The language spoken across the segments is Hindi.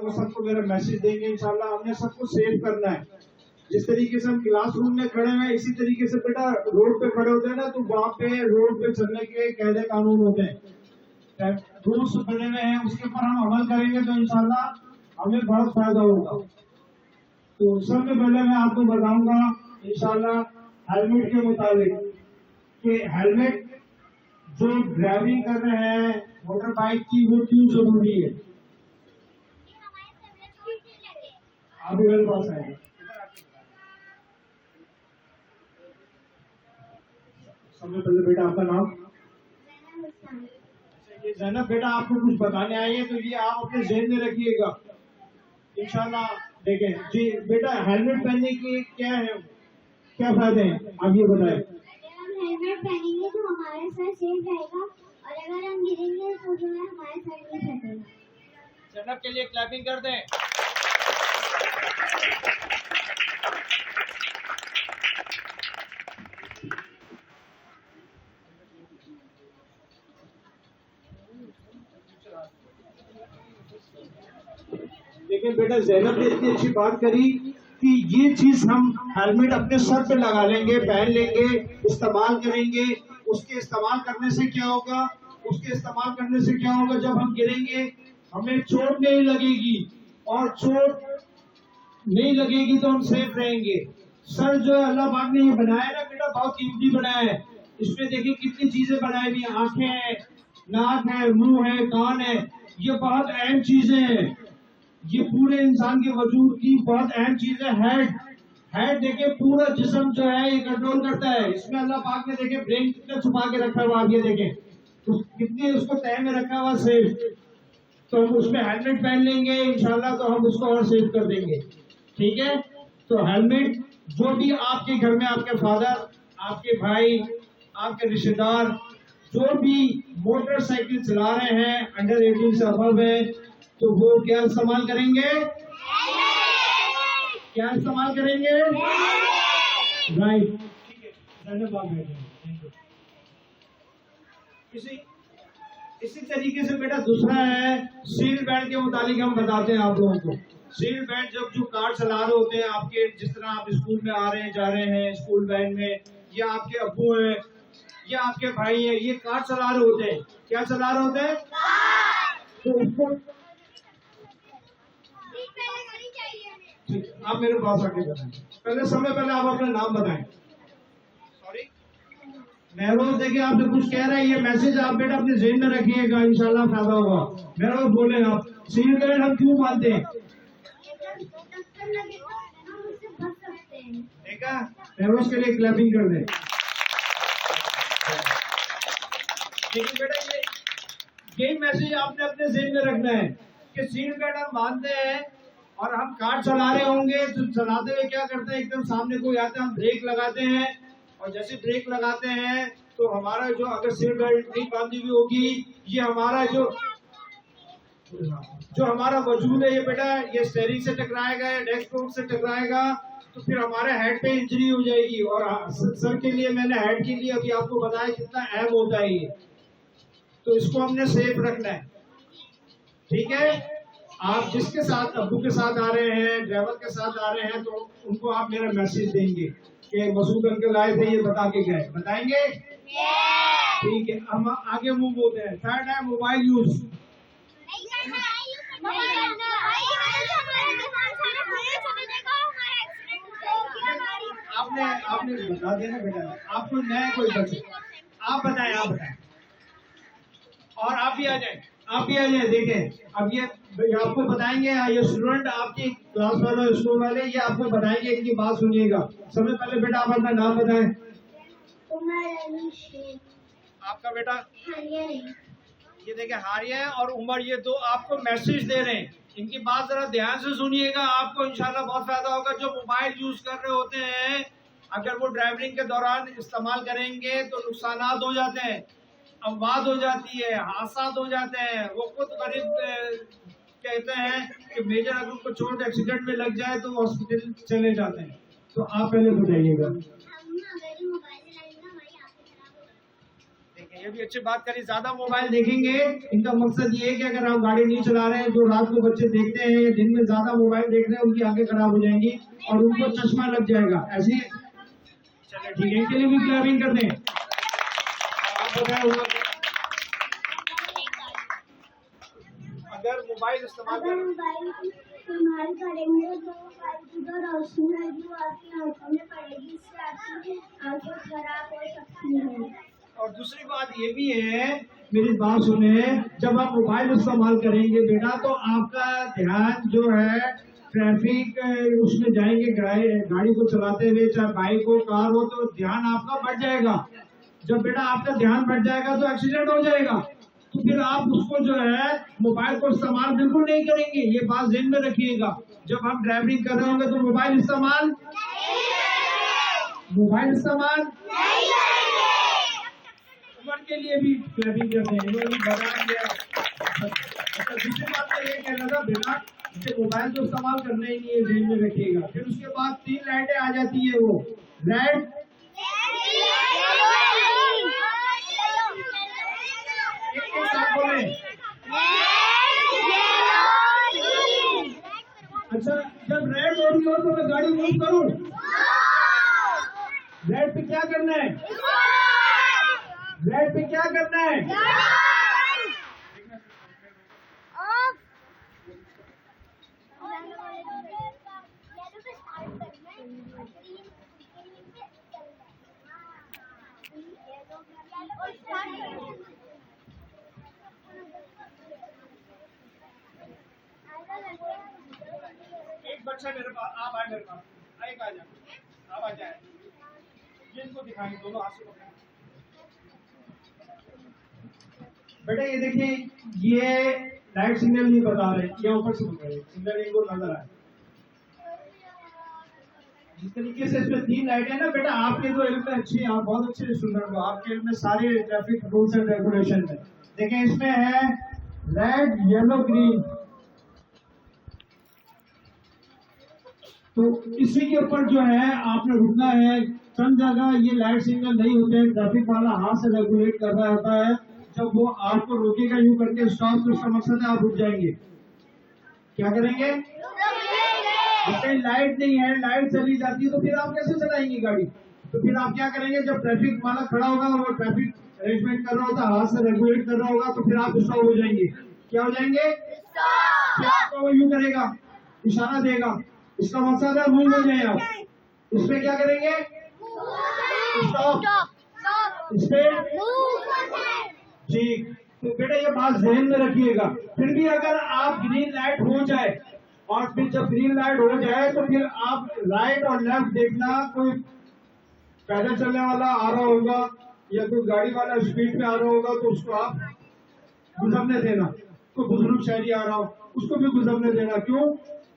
वो सबको मेरा मैसेज देंगे इंशाल्लाह। हमने सबको सेव करना है। जिस तरीके से हम क्लासरूम में खड़े हैं, इसी तरीके से बेटा रोड पे खड़े होते हैं ना, तो वहाँ पे रोड पे चलने के कायदे कानून होते हैं, रूल्स बने हुए हैं, उसके ऊपर हम अमल करेंगे तो इंशाल्लाह हमें बहुत फायदा होगा। तो सबसे पहले मैं आपको बताऊंगा इंशाल्लाह हेलमेट के मुताबिक कि हेलमेट जो ड्राइविंग कर रहे हैं मोटर बाइक की, वो क्यों जरूरी है। आप मेरे पास आएंगे। सबसे पहले बेटा आपका नाम। ये जैनब बेटा आपको कुछ बताने आई है, तो ये आप अपने ज़हन में रखिएगा इंशाल्लाह। देखें जी बेटा, हेलमेट पहनने के क्या है, क्या फायदे हैं, आप ये बताएं। अगर हम हेलमेट पहनेंगे तो हमारा सर सेफ रहेगा, और अगर हम गिरेंगे तो जो है हमारा सर नहीं फटेगा। जैनब के लिए क्लैपिंग कर दें। देखिए बेटा, ज़ैनब ने इतनी अच्छी बात करी कि ये चीज हम हेलमेट अपने सर पे लगा लेंगे, पहन लेंगे, इस्तेमाल करेंगे। उसके इस्तेमाल करने से क्या होगा, जब हम गिरेंगे हमें चोट नहीं लगेगी, और चोट नहीं लगेगी तो हम सेफ रहेंगे। सर जो है अल्लाह पाक ने ये बनाया ना बेटा, बहुत कीमती बनाया है। इसमें देखिए कितनी चीजें बनाई हुई, आंखें हैं, नाक है, मुंह है, कान है, ये बहुत अहम चीजें हैं। ये पूरे इंसान के वजूद की बहुत अहम चीज है। हेड देखिए पूरा जिस्म जो है ये कंट्रोल करता है। इसमें अल्लाह पाक ने देखिए ब्रेन कितना छुपा के रखा हुआ, आप ये देखें तो कितनी उसको तय में रखा हुआ सेफ। तो हम उसमें हेलमेट पहन लेंगे इंशाल्लाह, तो हम उसको और सेफ कर देंगे। ठीक है, तो हेलमेट जो भी आपके घर में आपके फादर, आपके भाई, आपके रिश्तेदार जो भी मोटरसाइकिल चला रहे हैं अंडर 18 से अबव है, तो वो क्या इस्तेमाल करेंगे, राइट। ठीक है, धन्यवाद। इसी तरीके से बेटा दूसरा है सीट बेल्ट के मुताबिक हम बताते हैं आप लोगों को। सीट बेल्ट जब जो कार चला रहे होते हैं आपके, जिस तरह आप स्कूल में आ रहे हैं जा रहे हैं स्कूल वैन में, या आपके अब्बू हैं या आपके भाई हैं, ये कार चला रहे होते हैं, क्या चला रहे होते हैं, तो उसको आप मेरे पास आके बताएं। पहले आप अपना नाम बताएं। सॉरी महरोज, देखिए आपने कुछ कह रहा है, ये मैसेज आप बेटा अपने जेब में रखिएगा, इंशाल्लाह फायदा होगा। महरोज बोले आप सीट बेल्ट हम क्यों बांधते हैं, देखा, महरोज के लिए क्लैपिंग कर दें। देखिए बेटा, यही मैसेज आपने अपने जेब में रखना है कि सीट बेल्ट हम बांधते हैं, और हम कार चला रहे होंगे तो चलाते हुए क्या करते हैं, एकदम सामने कोई आता है, हम ब्रेक लगाते हैं, और जैसे ब्रेक लगाते हैं तो हमारा जो अगर सीट बेल्ट नहीं बांधी हुई होगी, ये हमारा जो हमारा वजूद है ये बेटा, ये स्टीयरिंग से टकराएगा या डैशबोर्ड से टकराएगा, तो फिर हमारे हेड पे इंजरी हो जाएगी। और सर के लिए, मैंने हेड के लिए अभी आपको बताया कितना अहम होता है ये, तो इसको हमने सेफ रखना है। ठीक है, आप जिसके साथ, अब्बू के साथ आ रहे हैं, ड्राइवर के साथ आ रहे हैं, तो उनको आप मेरा मैसेज देंगे कि मसूद अंकल आए थे, ये बता के गए, बताएंगे। ठीक है, हम आगे मूव होते हैं। थर्ड है मोबाइल यूज। आपने बता देना बेटा, आपको नया कोई बच्चे, आप बताएं। और आप भी आ जाए। देखें अब ये आपको बताएंगे, ये स्टूडेंट आपकी क्लास वाले, स्कूल वाले, ये आपको बताएंगे, इनकी बात सुनिएगा। सबसे पहले बेटा आप अपना नाम बताएं। आपका बेटा ये देखिए हारिया है और उमर, ये दो आपको मैसेज दे रहे हैं, इनकी बात जरा ध्यान से सुनिएगा, आपको इंशाल्लाह बहुत फायदा होगा। जो मोबाइल यूज कर रहे होते हैं, अगर वो ड्राइविंग के दौरान इस्तेमाल करेंगे तो नुकसानात हो जाते हैं, अमवात हो जाती है, हादसात हो जाते हैं। वो खुद गरीब कहते हैं कि मेजर अगर उनको चोट एक्सीडेंट में लग जाए तो हॉस्पिटल चले जाते हैं। तो आप पहले बताइएगा। ये भी अच्छी बात करी। ज्यादा मोबाइल देखेंगे, इनका मकसद ये है कि अगर आप गाड़ी नहीं चला रहे हैं, जो रात को बच्चे देखते हैं दिन में ज्यादा मोबाइल देख रहे हैं, उनकी आंखें खराब हो जाएंगी और उनको चश्मा लग जाएगा। ऐसे चलिए ठीक है, इनके लिए भी क्लैपिंग कर दें। अगर मोबाइल इस्तेमाल इस्तेमाल करेंगे तो की जो रोशनी होगी वो आपकी आंखों में पड़ेगी, इससे आपकी आंखें खराब हो सकती हैं। और दूसरी बात ये भी है, मेरी बात सुने, जब आप मोबाइल इस्तेमाल करेंगे बेटा तो आपका ध्यान जो है ट्रैफिक उसमें जाएंगे, गाड़ी को चलाते हुए, चाहे बाइक हो कार हो, तो ध्यान आपका बढ़ जाएगा। जब बेटा आपका ध्यान बढ़ जाएगा तो एक्सीडेंट हो जाएगा। तो फिर आप उसको जो है मोबाइल को इस्तेमाल बिल्कुल नहीं करेंगे, ये बात ध्यान में रखिएगा। जब हम ड्राइविंग कर रहे होंगे तो मोबाइल इस्तेमाल उम्र के लिए भी क्लैपिंग करते हैं, इन्होंने बता दिया। अच्छा, दूसरी बात तो ये कहना था बेटा, इसे मोबाइल तो इस्तेमाल करना ही नहीं है, ध्यान में रखिएगा। फिर उसके बाद 3 लाइटें आ जाती है, वो रेड, अच्छा, जब रेड हो रही हो तो मैं गाड़ी मूव करूं? रेड पे क्या करना है? रेड पे क्या करना है? एक बच्चा मेरे पास, आप आए मेरे पास, आए आ जाए, आप आ जाए, ये इनको दिखाएंगे, दोनों हाथ से पकड़ें। बेटा ये देखिए, ये लाइट सिग्नल नहीं बता रहे, ये ऊपर से बता रहे, सिग्नल इनको नजर आए। जिस तरीके से इसमें 3 लाइटें ना बेटा, आपके तो इल्म में अच्छी, आप बहुत अच्छे स्टूडेंट हो, आपके इल्म में सारे ट्रैफिक रूल्स एंड रेगुलेशन है। देखें इसमें है रेड, येलो, ग्रीन, तो इसी के ऊपर जो है आपने रुकना है। चंद जगह ये लाइट सिग्नल नहीं होते हैं, ट्रैफिक वाला हाथ से रेगुलेट कर रहा होता है, जब वो आपको रोकेगा यूं करके स्टॉप, तो उसका मकसद है आप रुक जाएंगे। क्या करेंगे? जैसे लाइट नहीं है, लाइट चली जाती है तो फिर आप कैसे चलाएंगे गाड़ी? तो फिर आप क्या करेंगे, जब ट्रैफिक वाला खड़ा होगा, वो ट्रैफिक अरेंजमेंट कर रहा होता है, हाथ से रेगुलेट कर रहा होगा, तो फिर आप स्टॉप हो जाएंगे। क्या हो जाएंगे? फिर आपको वो यूं करेगा, इशारा देगा, इसका मकसद है मूव हो जाए आप। इसमें क्या करेंगे? स्टॉप। इस पे ठीक। तो बेटा ये बात ध्यान में रखिएगा। फिर भी अगर आप ग्रीन लाइट हो जाए, और फिर जब ग्रीन लाइट हो जाए तो फिर आप राइट और लेफ्ट देखना, कोई पैदल चलने वाला आ रहा होगा या कोई गाड़ी वाला स्पीड में आ रहा होगा तो उसको आप गुजरने देना। कोई बुजुर्ग शहरी आ रहा हो उसको भी गुजरने देना। क्यों?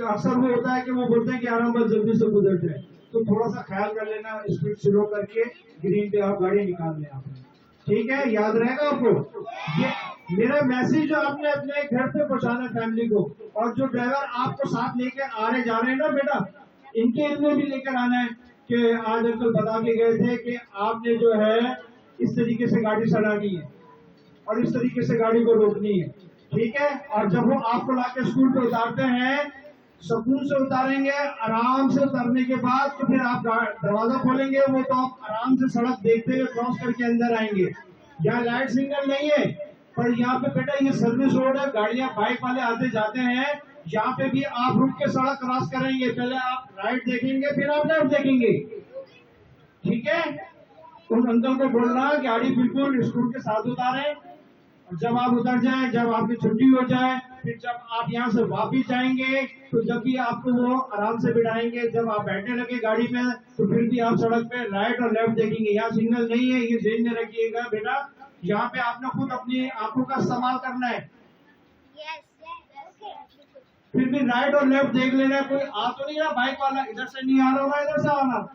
अक्सर वो होता है कि वो बोलते हैं कि आराम बस जल्दी से गुजर जाए, तो थोड़ा सा ख्याल कर लेना, स्पीड स्लो करके ग्रीन पे आप गाड़ी निकाल लें आप। ठीक है, याद रहेगा आपको। ये मेरा मैसेज जो आपने अपने घर पे पहुंचाना फैमिली को, और जो ड्राइवर आपको साथ लेकर आ रहे जा रहे हैं ना बेटा, इनके इनमें भी लेकर आना है कि आज अंकल बता के गए थे कि आपने जो है इस तरीके से गाड़ी चलानी है और इस तरीके से गाड़ी को रोकनी है। ठीक है, और जब वो आपको लाके स्कूल पे उतारते हैं, सुकून से उतारेंगे, आराम से उतरने के बाद तो फिर आप दरवाजा खोलेंगे, वो तो आप आराम से सड़क देखते हुए क्रॉस करके अंदर आएंगे। यहाँ लाइट सिग्नल नहीं है, पर यहाँ पे बेटा ये सर्विस रोड है, गाड़ियां बाइक वाले आते जाते हैं, यहाँ पे भी आप रुक के सड़क क्रॉस करेंगे, पहले आप राइट देखेंगे फिर आप लेफ्ट देखेंगे। ठीक है, उन अंकल को बोलना गाड़ी बिल्कुल स्कूल के साथ उतारें, और जब आप उतर जाएं, जब आपकी छुट्टी हो जाए, फिर जब आप यहाँ से वापिस जाएंगे तो जब भी आपको वो आराम से बिठाएंगे, जब आप बैठने लगे गाड़ी में तो फिर भी आप सड़क पे राइट और लेफ्ट देखेंगे। यहाँ सिग्नल नहीं है, ये ध्यान में रखिएगा बेटा। यहाँ पे आपने खुद अपनी आंखों का इस्तेमाल करना है। फिर भी राइट और लेफ्ट देख लेना है। कोई आ तो नहीं रहा बाइक वाला, इधर से नहीं आ रहा होगा, इधर से आना।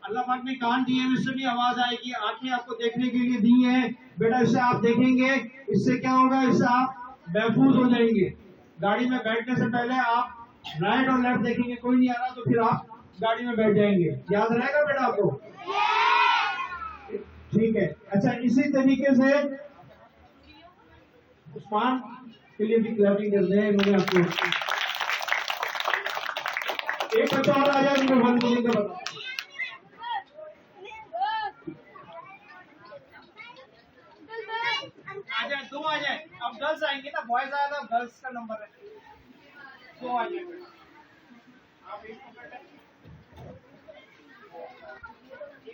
अल्लाह पाक ने कान दिए हैं, इससे भी आवाज आएगी, आंखें आपको देखने के लिए दी है बेटा, इससे आप देखेंगे, इससे क्या होगा, इससे आप महफूज हो जाएंगे। गाड़ी में बैठने से पहले आप राइट और लेफ्ट देखेंगे, कोई नहीं आ रहा तो फिर आप गाड़ी में बैठ जाएंगे। याद रहेगा बेटा आपको? ठीक है। अच्छा, इसी तरीके से उस्मान के लिए भी क्लैपिंग करते हैं इन्होंने आपको। एक बच्चा और आ जाए, इनको 1 मिलियन का बता। आ जाए, 2 आ जाए। अब गर्ल्स आएंगे ना, बॉयज आया था, गर्ल्स का नंबर है, 2 आ जाए। आप एक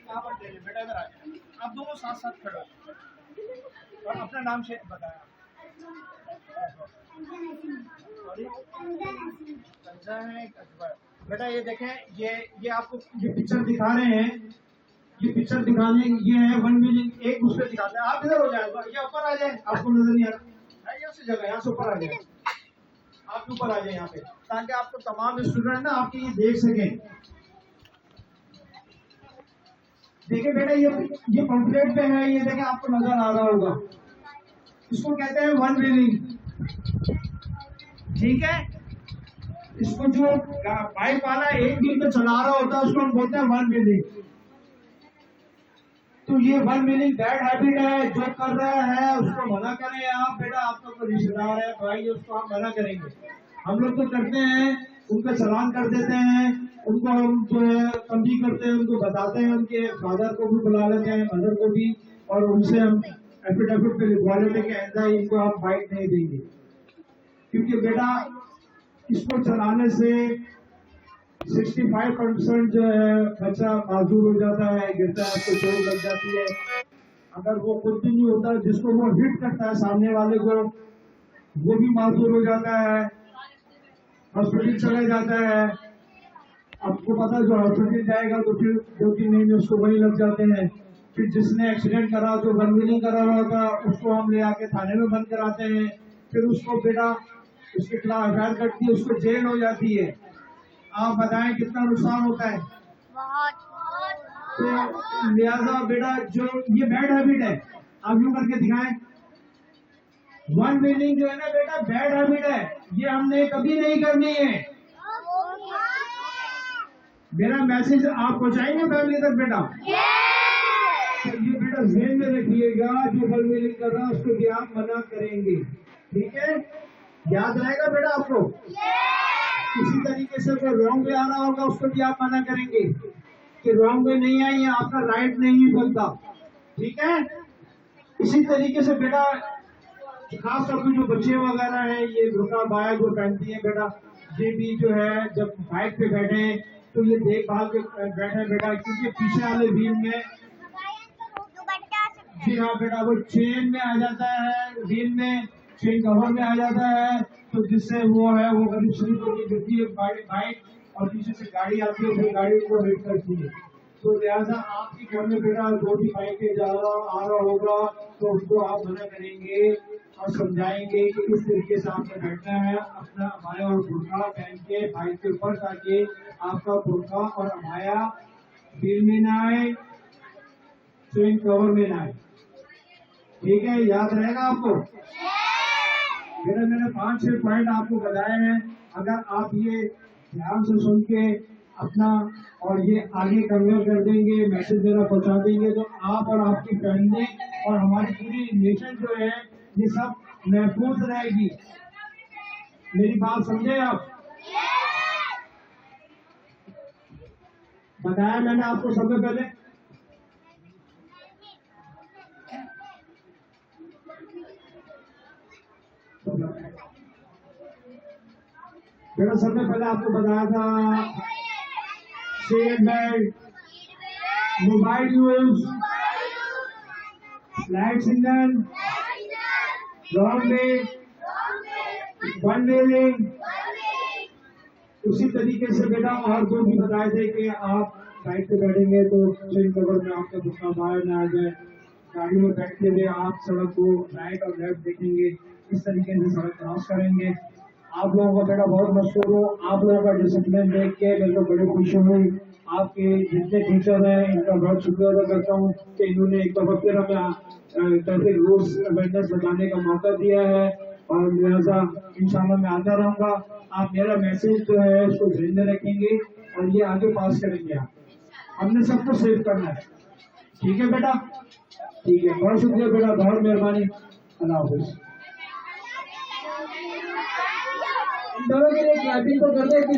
कहाँ पर दे बेटा, इधर आ जाए। आप दोनों साथ साथ खड़े हो और अपना नाम शेयर बताया। बेटा ये देखें, ये आपको ये पिक्चर दिखा रहे हैं, ये पिक्चर दिखाने ये है 1 मिलियन। एक दूसरे दिखाते हैं। आप इधर हो जाए, ये ऊपर आ जाए, आपको नजर नहीं आ रहा, यहाँ से जगह, यहाँ से ऊपर आ जाए, आप ऊपर आ जाए यहाँ पे, ताकि आपको तमाम स्टूडेंट ना आपके ये देख सकें। देखिए बेटा, ये पंपलेट पे है, ये देखें, आपको नजर आ रहा होगा। इसको कहते हैं 1 मिलियन, ठीक है। इसको जो बाइक वाला 1 व्हील पे चला रहा होता है उसको हम बोलते हैं 1 मिलियन। तो ये 1 मिलियन बैड हैबिट है, जो कर रहा है उसको मना करें आप। बेटा आपका कोई रिश्तेदार है, भाई, उसको आप मना करेंगे। हम लोग तो करते हैं, उनका चालान कर देते हैं, उनको हम जो है तंबीह करते हैं, उनको बताते हैं, उनके फादर को भी बुला लेते हैं, मदर को भी, और उनसे हम एफिडेविट पे लिखवा लेते कि ऐसा इनको आप बाइक नहीं देंगे। क्योंकि बेटा इसको चलाने से 65% जो है बच्चा माजूर हो जाता है, गिरता है, उसको चोट लग जाती है। अगर वो खुद भी नहीं होता, जिसको वो हिट करता है सामने वाले को, वो भी माजूर हो जाता है, हॉस्पिटल चला जाता है। आपको पता, जो हॉस्पिटल जाएगा तो फिर 2-3 महीने उसको वही लग जाते हैं। फिर जिसने एक्सीडेंट करा, जो 1 मिलियन करा हुआ था, उसको हम ले आके थाने में बंद कराते हैं। फिर उसको बेटा उसके खिलाफ एफआईआर करती है, उसको जेल हो जाती है। आप बताएं कितना नुकसान होता है। तो लिहाजा बेटा जो ये बैड हैबिट है, आप यूं करके दिखाएं। 1 मिलियन जो है ना बेटा, बैड हैबिट है, ये हमने कभी नहीं करनी है। मेरा मैसेज आप पहुंचाएंगे फैमिली तक बेटा। तो ये बेटा ज़हन में रखिएगा, जो 1 मिलियन कर रहा है उसको भी आप मना करेंगे, ठीक है। याद रहेगा बेटा आपको। इसी तरीके से कोई रॉन्ग वे आ रहा होगा, उसको भी आप मना करेंगे कि रॉन्ग वे नहीं है, ये आपका राइट नहीं बनता, ठीक है। इसी तरीके से बेटा खास तौर पर जो बच्चे वगैरह हैं, ये बुर्का बाया जो पहनती है बेटा, ये भी जो है जब बाइक पे बैठे तो ये देखभाल के बैठे बेटा, क्योंकि पीछे वाले व्हील में, जी हाँ बेटा, वो चेन में आ जाता है, व्हील में चेन कवर में आ जाता है, तो जिससे वो है वो गरीब शरीफ होकर गिरती है बाइक, और पीछे से गाड़ी आती है, फिर गाड़ी को हिट करती है। तो लिहाजा आपके घर में बेटा जो भी बाइक पे जा रहा आ रहा होगा, तो उसको आप मना करेंगे और समझाएंगे कि इस तरीके से आपने बैठना है, अपना अबाया और बुर्का पहन के बाइक के ऊपर, ताकि आपका बुर्का और अबाया व्हील में ना आए, चेन कवर में ना आए, ठीक है। याद रहेगा आपको। मैंने 5-6 पॉइंट आपको बताए हैं। अगर आप ये ध्यान से सुन के अपना और ये आगे कन्वे कर देंगे, मैसेज मेरा पहुंचा देंगे, तो आप और आपकी फैमिली और हमारी पूरी नेशन जो है ये सब महफूज रहेगी। मेरी बात समझे आप। बताया मैंने आपको सबसे पहले। बेटा सबसे पहले आपको बताया था seat belt, mobile use, light signal, wrong way, 1 million. उसी तरीके से बेटा और दो भी बताए थे कि आप बाइक पे बैठेंगे तो चेन कवर में आपका घुटना बाहर ना आ जाए, गाड़ी में बैठते हुए आप सड़क को राइट और लेफ्ट देखेंगे, इस तरीके से सड़क क्रॉस करेंगे। आप लोगों का बेटा बहुत मशहूर हो, आप लोगों का डिसिप्लिन देख के मेरे को बड़ी खुशी हुई। आपके जितने टीचर हैं इनका बहुत शुक्रिया अदा करता हूँ कि इन्होंने एक दफा फिर हमें ट्रैफिक रूल्स अवेयरनेस बताने का मौका दिया है, और लिहाजा इंशाल्लाह मैं आता रहूंगा। आप मेरा मैसेज जो है उसको ध्यान में रखेंगे और ये आगे पास करेंगे। आप हमने सबको सेव करना है, ठीक है बेटा। ठीक है, बहुत शुक्रिया बेटा, बहुत मेहरबानी, अल्लाह हाफिज। इन दोनों के लिए क्लैपिंग तो करते हैं कि